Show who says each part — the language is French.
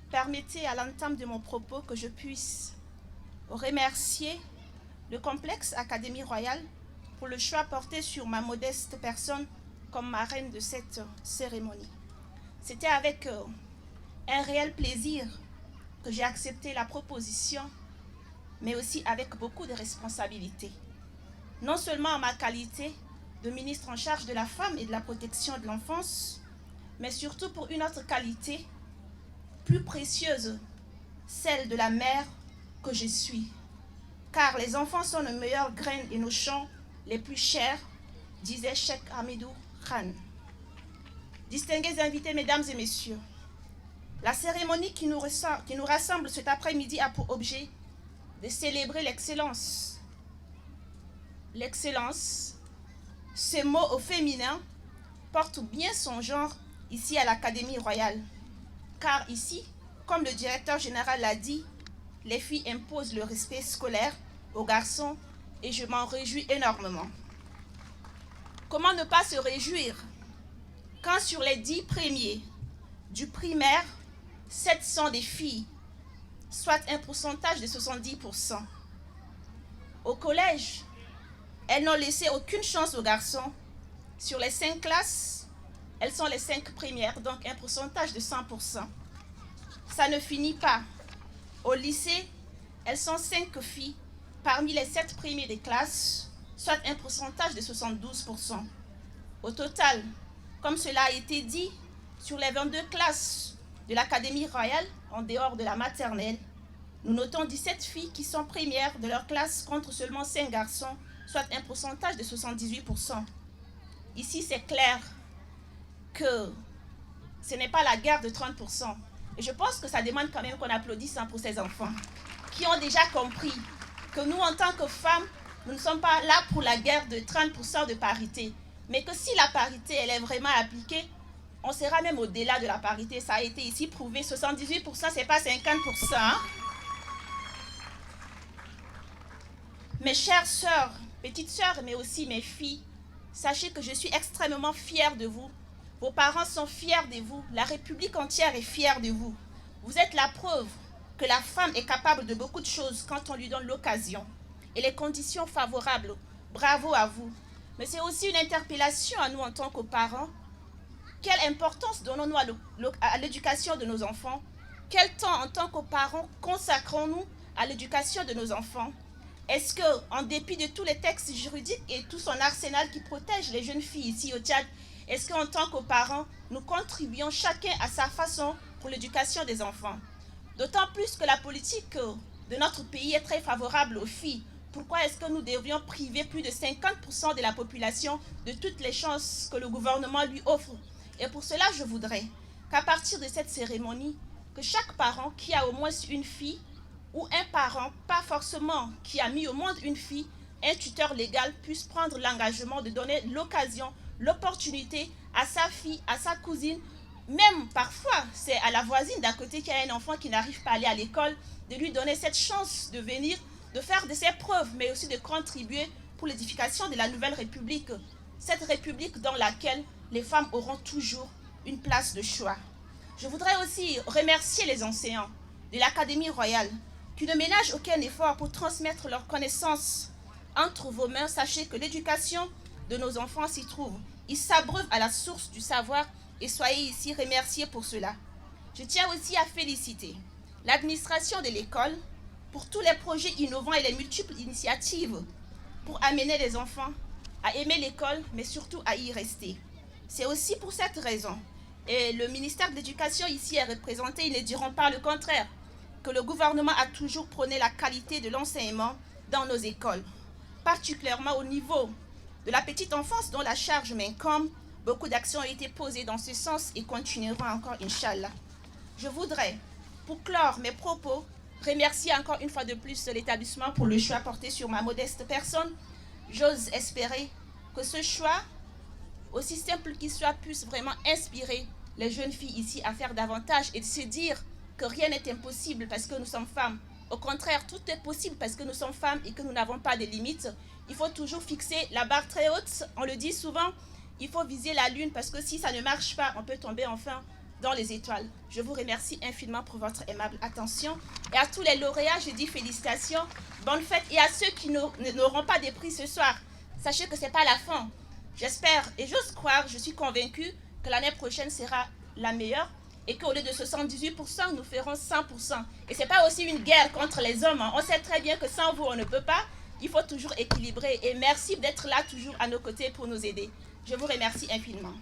Speaker 1: permettez à l'entame de mon propos que je puisse remercier le complexe Académie Royale pour le choix porté sur ma modeste personne comme marraine de cette cérémonie. C'était avec un réel plaisir que j'ai accepté la proposition, mais aussi avec beaucoup de responsabilités. Non seulement en ma qualité de ministre en charge de la femme et de la protection de l'enfance, mais surtout pour une autre qualité plus précieuse, celle de la mère que je suis. Car les enfants sont nos meilleures graines et nos champs les plus chers, disait Cheikh Hamidou Khan. Distingués invités, mesdames et messieurs, la cérémonie qui nous rassemble cet après-midi a pour objet de célébrer l'excellence. L'excellence, ce mot au féminin, porte bien son genre ici à l'Académie royale. Car ici, comme le directeur général l'a dit, les filles imposent le respect scolaire aux garçons et je m'en réjouis énormément. Comment ne pas se réjouir quand sur les 10 premiers du primaire, 7 sont des filles, soit un pourcentage de 70%. Au collège, elles n'ont laissé aucune chance aux garçons. Sur les 5 classes, elles sont les 5 premières, donc un pourcentage de 100%. Ça ne finit pas. Au lycée, elles sont 5 filles parmi les 7 premiers des classes, soit un pourcentage de 72%. Au total, comme cela a été dit, sur les 22 classes de l'Académie royale, en dehors de la maternelle, nous notons 17 filles qui sont premières de leur classe contre seulement 5 garçons, soit un pourcentage de 78%. Ici, c'est clair que ce n'est pas la guerre de 30%. Et je pense que ça demande quand même qu'on applaudisse pour ces enfants qui ont déjà compris que nous, en tant que femmes, nous ne sommes pas là pour la guerre de 30% de parité, mais que si la parité, elle est vraiment appliquée, on sera même au-delà de la parité. Ça a été ici prouvé, 78%, c'est pas 50%. Hein? Mes chères sœurs, petites sœurs, mais aussi mes filles, sachez que je suis extrêmement fière de vous. Vos parents sont fiers de vous. La République entière est fière de vous. Vous êtes la preuve que la femme est capable de beaucoup de choses quand on lui donne l'occasion et les conditions favorables. Bravo à vous. Mais c'est aussi une interpellation à nous en tant que parents. Quelle importance donnons-nous à l'éducation de nos enfants? Quel temps en tant que parents consacrons-nous à l'éducation de nos enfants? Est-ce qu'en dépit de tous les textes juridiques et tout son arsenal qui protège les jeunes filles ici au Tchad, est-ce qu'en tant que parents, nous contribuons chacun à sa façon pour l'éducation des enfants? D'autant plus que la politique de notre pays est très favorable aux filles. Pourquoi est-ce que nous devrions priver plus de 50% de la population de toutes les chances que le gouvernement lui offre? Et pour cela, je voudrais qu'à partir de cette cérémonie, que chaque parent qui a au moins une fille, ou un parent, pas forcément qui a mis au monde une fille, un tuteur légal puisse prendre l'engagement de donner l'occasion, l'opportunité à sa fille, à sa cousine, même parfois c'est à la voisine d'à côté qui a un enfant qui n'arrive pas à aller à l'école, de lui donner cette chance de venir, de faire de ses preuves, mais aussi de contribuer pour l'édification de la nouvelle République, cette République dans laquelle les femmes auront toujours une place de choix. Je voudrais aussi remercier les enseignants de l'Académie royale qui ne ménagent aucun effort pour transmettre leurs connaissances entre vos mains. Sachez que l'éducation de nos enfants s'y trouve. Ils s'abreuvent à la source du savoir et soyez ici remerciés pour cela. Je tiens aussi à féliciter l'administration de l'école pour tous les projets innovants et les multiples initiatives pour amener les enfants à aimer l'école, mais surtout à y rester. C'est aussi pour cette raison, et le ministère de l'Éducation ici est représenté, ils ne diront pas le contraire, que le gouvernement a toujours prôné la qualité de l'enseignement dans nos écoles, particulièrement au niveau de la petite enfance dont la charge m'incombe. Beaucoup d'actions ont été posées dans ce sens et continueront encore, Inch'Allah. Je voudrais, pour clore mes propos, remercier encore une fois de plus l'établissement pour le choix porté sur ma modeste personne. J'ose espérer que ce choix, aussi simple qu'il soit, puisse vraiment inspirer les jeunes filles ici à faire davantage et de se dire que rien n'est impossible parce que nous sommes femmes. Au contraire, tout est possible parce que nous sommes femmes et que nous n'avons pas de limites. Il faut toujours fixer la barre très haute. On le dit souvent, il faut viser la lune parce que si ça ne marche pas, on peut tomber enfin dans les étoiles. Je vous remercie infiniment pour votre aimable attention. Et à tous les lauréats, je dis félicitations, bonne fête. Et à ceux qui n'auront pas de prix ce soir, sachez que ce n'est pas la fin. J'espère et j'ose croire, je suis convaincue que l'année prochaine sera la meilleure et qu'au lieu de 78%, nous ferons 100%. Et ce n'est pas aussi une guerre contre les hommes. On sait très bien que sans vous, on ne peut pas. Il faut toujours équilibrer. Et merci d'être là toujours à nos côtés pour nous aider. Je vous remercie infiniment.